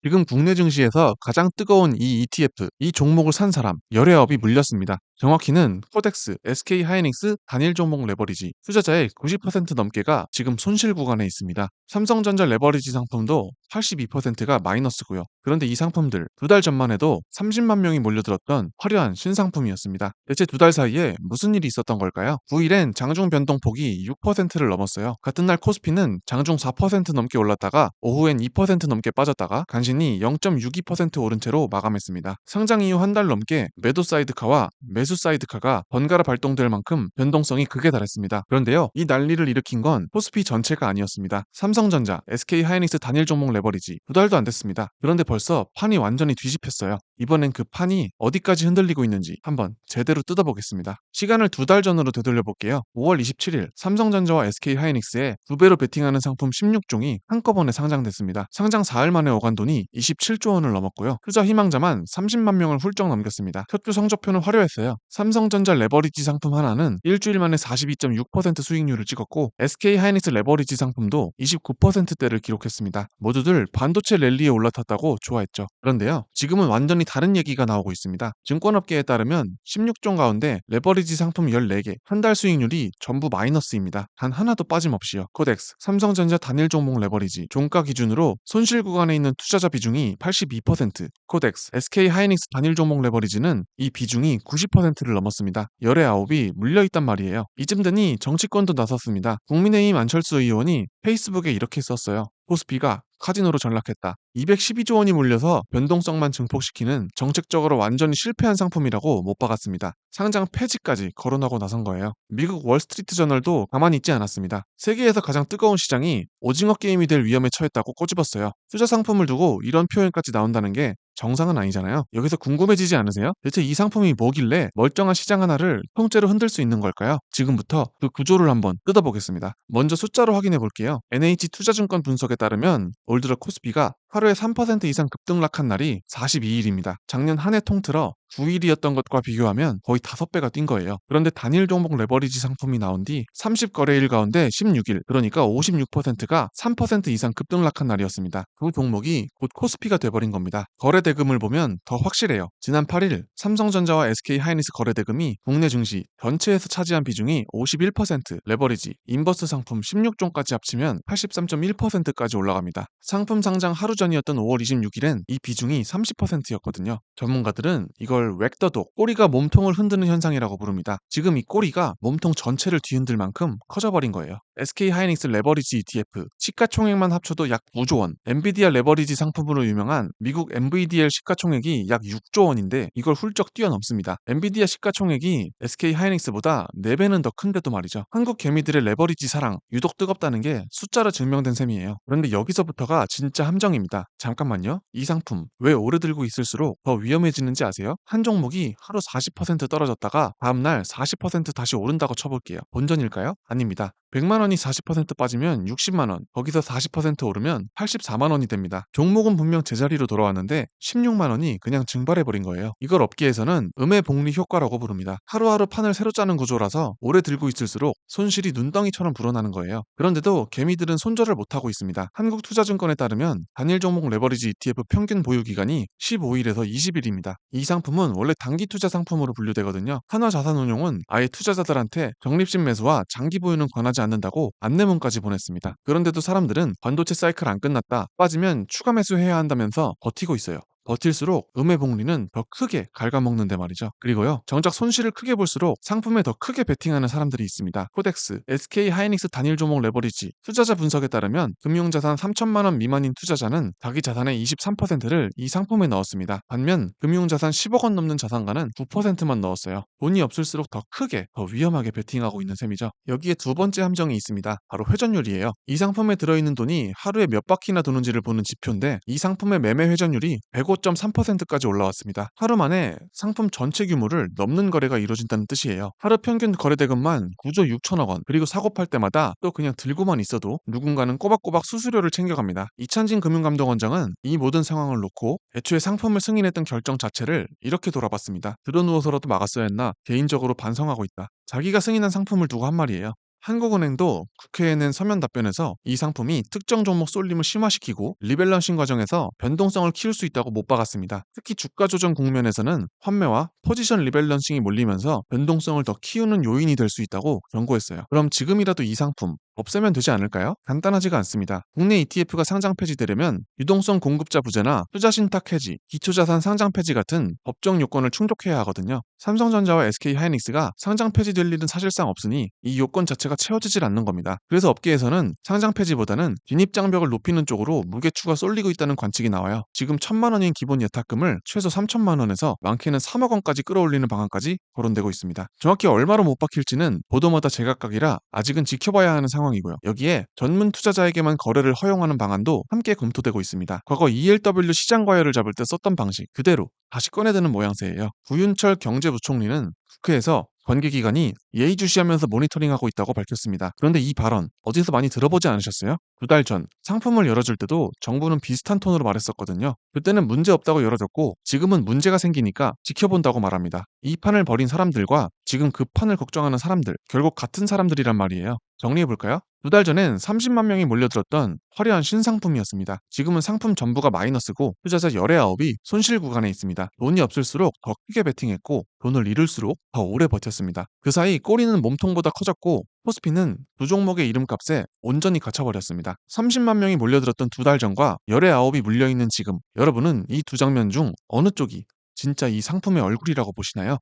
지금 국내 증시에서 가장 뜨거운 이 ETF, 이 종목을 산 사람 열애업이 물렸습니다. 정확히는 코덱스, SK하이닉스 단일 종목 레버리지 투자자의 90% 넘게가 지금 손실 구간에 있습니다. 삼성전자 레버리지 상품도 82%가 마이너스고요. 그런데 이 상품들 2달 전만 해도 30만 명이 몰려들었던 화려한 신상품이었습니다. 대체 2달 사이에 무슨 일이 있었던 걸까요? 9일엔 장중 변동폭이 6%를 넘었어요. 같은 날 코스피는 장중 4% 넘게 올랐다가 오후엔 2% 넘게 빠졌다가 간신히 0.62% 오른 채로 마감했습니다. 상장 이후 한 달 넘게 매도 사이드카와 매수 사이드카가 번갈아 발동될 만큼 변동성이 극에 달했습니다. 그런데요, 이 난리를 일으킨 건 코스피 전체가 아니었습니다. 삼성전자, SK하이닉스 단일 종목 레버리지 2달도 안 됐습니다. 그런데 벌써 판이 완전히 뒤집혔어요. 이번엔 그 판이 어디까지 흔들리고 있는지 한번 제대로 뜯어보겠습니다. 시간을 2달 전으로 되돌려 볼게요. 5월 27일 삼성전자와 SK하이닉스에 2배로 베팅하는 상품 16종이 한꺼번에 상장됐습니다. 상장 4일 만에 오간 돈이 27조 원을 넘었고요. 투자 희망자만 30만 명을 훌쩍 넘겼습니다. 첫 주 성적표는 화려했어요. 삼성전자 레버리지 상품 하나는 일주일 만에 42.6% 수익률을 찍었고 SK하이닉스 레버리지 상품도 29%대를 기록했습니다. 모두들 반도체 랠리에 올라탔다고 좋아했죠. 그런데요, 지금은 완전히 다른 얘기가 나오고 있습니다. 증권업계에 따르면 16종 가운데 레버리지 상품 14개, 한 달 수익률이 전부 마이너스입니다. 단 하나도 빠짐없이요. 코덱스, 삼성전자 단일 종목 레버리지, 종가 기준으로 손실 구간에 있는 투자자 비중이 82%, 코덱스, SK하이닉스 단일 종목 레버리지는 이 비중이 90%를 넘었습니다. 열의 아홉이 물려있단 말이에요. 이쯤 되니 정치권도 나섰습니다. 국민의힘 안철수 의원이 페이스북에 이렇게 썼어요. 코스피가 카지노로 전락했다. 212조 원이 몰려서 변동성만 증폭시키는 정책적으로 완전히 실패한 상품이라고 못 박았습니다. 상장 폐지까지 거론하고 나선 거예요. 미국 월스트리트 저널도 가만히 있지 않았습니다. 세계에서 가장 뜨거운 시장이 오징어 게임이 될 위험에 처했다고 꼬집었어요. 투자 상품을 두고 이런 표현까지 나온다는 게 정상은 아니잖아요. 여기서 궁금해지지 않으세요? 대체 이 상품이 뭐길래 멀쩡한 시장 하나를 통째로 흔들 수 있는 걸까요? 지금부터 그 구조를 한번 뜯어보겠습니다. 먼저 숫자로 확인해 볼게요. NH투자증권 분석에 따르면 올 들어 코스피가 하루에 3% 이상 급등락한 날이 42일입니다. 작년 한 해 통틀어 9일이었던 것과 비교하면 거의 5배가 뛴 거예요. 그런데 단일 종목 레버리지 상품이 나온 뒤 30거래일 가운데 16일, 그러니까 56%가 3% 이상 급등락한 날이었습니다. 그 종목이 곧 코스피가 돼버린 겁니다. 거래 대금을 보면 더 확실해요. 지난 8일 삼성전자와 SK하이닉스 거래 대금이 국내 증시 전체에서 차지한 비중이 51%, 레버리지, 인버스 상품 16종까지 합치면 83.1%까지 올라갑니다. 상품 상장 하루 전이었던 5월 26일엔 이 비중이 30%였거든요. 전문가들은 이걸 웩더독, 꼬리가 몸통을 흔드는 현상이라고 부릅니다. 지금 이 꼬리가 몸통 전체를 뒤흔들 만큼 커져버린 거예요. SK하이닉스 레버리지 ETF, 시가총액만 합쳐도 약 9조 원, 엔비디아 레버리지 상품으로 유명한 미국 엔비디아 시가총액이 약 6조 원인데 이걸 훌쩍 뛰어넘습니다. 엔비디아 시가총액이 SK하이닉스보다 4배는 더 큰데도 말이죠. 한국 개미들의 레버리지 사랑, 유독 뜨겁다는 게 숫자로 증명된 셈이에요. 그런데 여기서부터가 진짜 함정입니다. 잠깐만요. 이 상품 왜 오래 들고 있을수록 더 위험해지는지 아세요? 한 종목이 하루 40% 떨어졌다가 다음날 40% 다시 오른다고 쳐볼게요. 본전일까요? 아닙니다. 100만 원이 40% 빠지면 60만 원, 거기서 40% 오르면 84만 원이 됩니다. 종목은 분명 제자리로 돌아왔는데 16만 원이 그냥 증발해버린 거예요. 이걸 업계에서는 음의 복리 효과라고 부릅니다. 하루하루 판을 새로 짜는 구조라서 오래 들고 있을수록 손실이 눈덩이처럼 불어나는 거예요. 그런데도 개미들은 손절을 못하고 있습니다. 한국투자증권에 따르면 단일 종목 레버리지 ETF 평균 보유 기간이 15일에서 20일입니다. 이 상품은 원래 단기 투자 상품으로 분류되거든요. 한화자산운용은 아예 투자자들한테 적립식 매수와 장기 보유는 권하지 않는다고 안내문까지 보냈습니다. 그런데도 사람들은 반도체 사이클 안 끝났다, 빠지면 추가 매수해야 한다면서 버티고 있어요. 버틸수록 음의 복리는 더 크게 갉아먹는데 말이죠. 그리고요, 정작 손실을 크게 볼수록 상품에 더 크게 베팅하는 사람들이 있습니다. 코덱스, SK하이닉스 단일 종목 레버리지 투자자 분석에 따르면 금융자산 3천만 원 미만인 투자자는 자기 자산의 23%를 이 상품에 넣었습니다. 반면 금융자산 10억 원 넘는 자산가는 9%만 넣었어요. 돈이 없을수록 더 크게, 더 위험하게 베팅하고 있는 셈이죠. 여기에 두 번째 함정이 있습니다. 바로 회전율이에요. 이 상품에 들어있는 돈이 하루에 몇 바퀴나 도는지를 보는 지표인데 이 상품의 매매 회전율이 105.3%까지 올라왔습니다. 하루 만에 상품 전체 규모를 넘는 거래가 이루어진다는 뜻이에요. 하루 평균 거래 대금만 9조 6천억 원, 그리고 사고 팔 때마다 또 그냥 들고만 있어도 누군가는 꼬박꼬박 수수료를 챙겨갑니다. 이찬진 금융감독원장은 이 모든 상황을 놓고 애초에 상품을 승인했던 결정 자체를 이렇게 돌아봤습니다. 들어누워서라도 막았어야 했나 개인적으로 반성하고 있다. 자기가 승인한 상품을 두고 한 말이에요. 한국은행도 국회에 낸 서면 답변에서 이 상품이 특정 종목 쏠림을 심화시키고 리밸런싱 과정에서 변동성을 키울 수 있다고 못 박았습니다. 특히 주가 조정 국면에서는 환매와 포지션 리밸런싱이 몰리면서 변동성을 더 키우는 요인이 될 수 있다고 경고했어요. 그럼 지금이라도 이 상품 없애면 되지 않을까요? 간단하지가 않습니다. 국내 ETF가 상장 폐지되려면 유동성 공급자 부재나 투자 신탁 해지, 기초자산 상장 폐지 같은 법정 요건을 충족해야 하거든요. 삼성전자와 SK하이닉스가 상장 폐지될 일은 사실상 없으니 이 요건 자체가 채워지질 않는 겁니다. 그래서 업계에서는 상장 폐지보다는 진입 장벽을 높이는 쪽으로 무게추가 쏠리고 있다는 관측이 나와요. 지금 1,000만 원인 기본 예탁금을 최소 3,000만 원에서 많게는 3억 원까지 끌어올리는 방안까지 거론되고 있습니다. 정확히 얼마로 못 박힐지는 보도마다 제각각이라 아직은 지켜봐야 하는 상황이고요. 여기에 전문 투자자에게만 거래를 허용하는 방안도 함께 검토되고 있습니다. 과거 ELW 시장 과열을 잡을 때 썼던 방식 그대로 다시 꺼내드는 모양새예요. 구윤철 경제부총리는 국회에서 관계기관이 예의주시하면서 모니터링하고 있다고 밝혔습니다. 그런데 이 발언 어디서 많이 들어보지 않으셨어요? 2달 전 상품을 열어줄 때도 정부는 비슷한 톤으로 말했었거든요. 그때는 문제 없다고 열어줬고 지금은 문제가 생기니까 지켜본다고 말합니다. 이 판을 벌인 사람들과 지금 그 판을 걱정하는 사람들 결국 같은 사람들이란 말이에요. 정리해볼까요? 2달 전엔 30만 명이 몰려들었던 화려한 신상품이었습니다. 지금은 상품 전부가 마이너스고 투자자 19이 손실 구간에 있습니다. 돈이 없을수록 더 크게 베팅했고 돈을 잃을수록 더 오래 버텼습니다. 그 사이 꼬리는 몸통보다 커졌고 코스피는 두 종목의 이름값에 온전히 갇혀버렸습니다. 30만 명이 몰려들었던 2달 전과 19이 물려있는 지금 여러분은 이 두 장면 중 어느 쪽이 진짜 이 상품의 얼굴이라고 보시나요?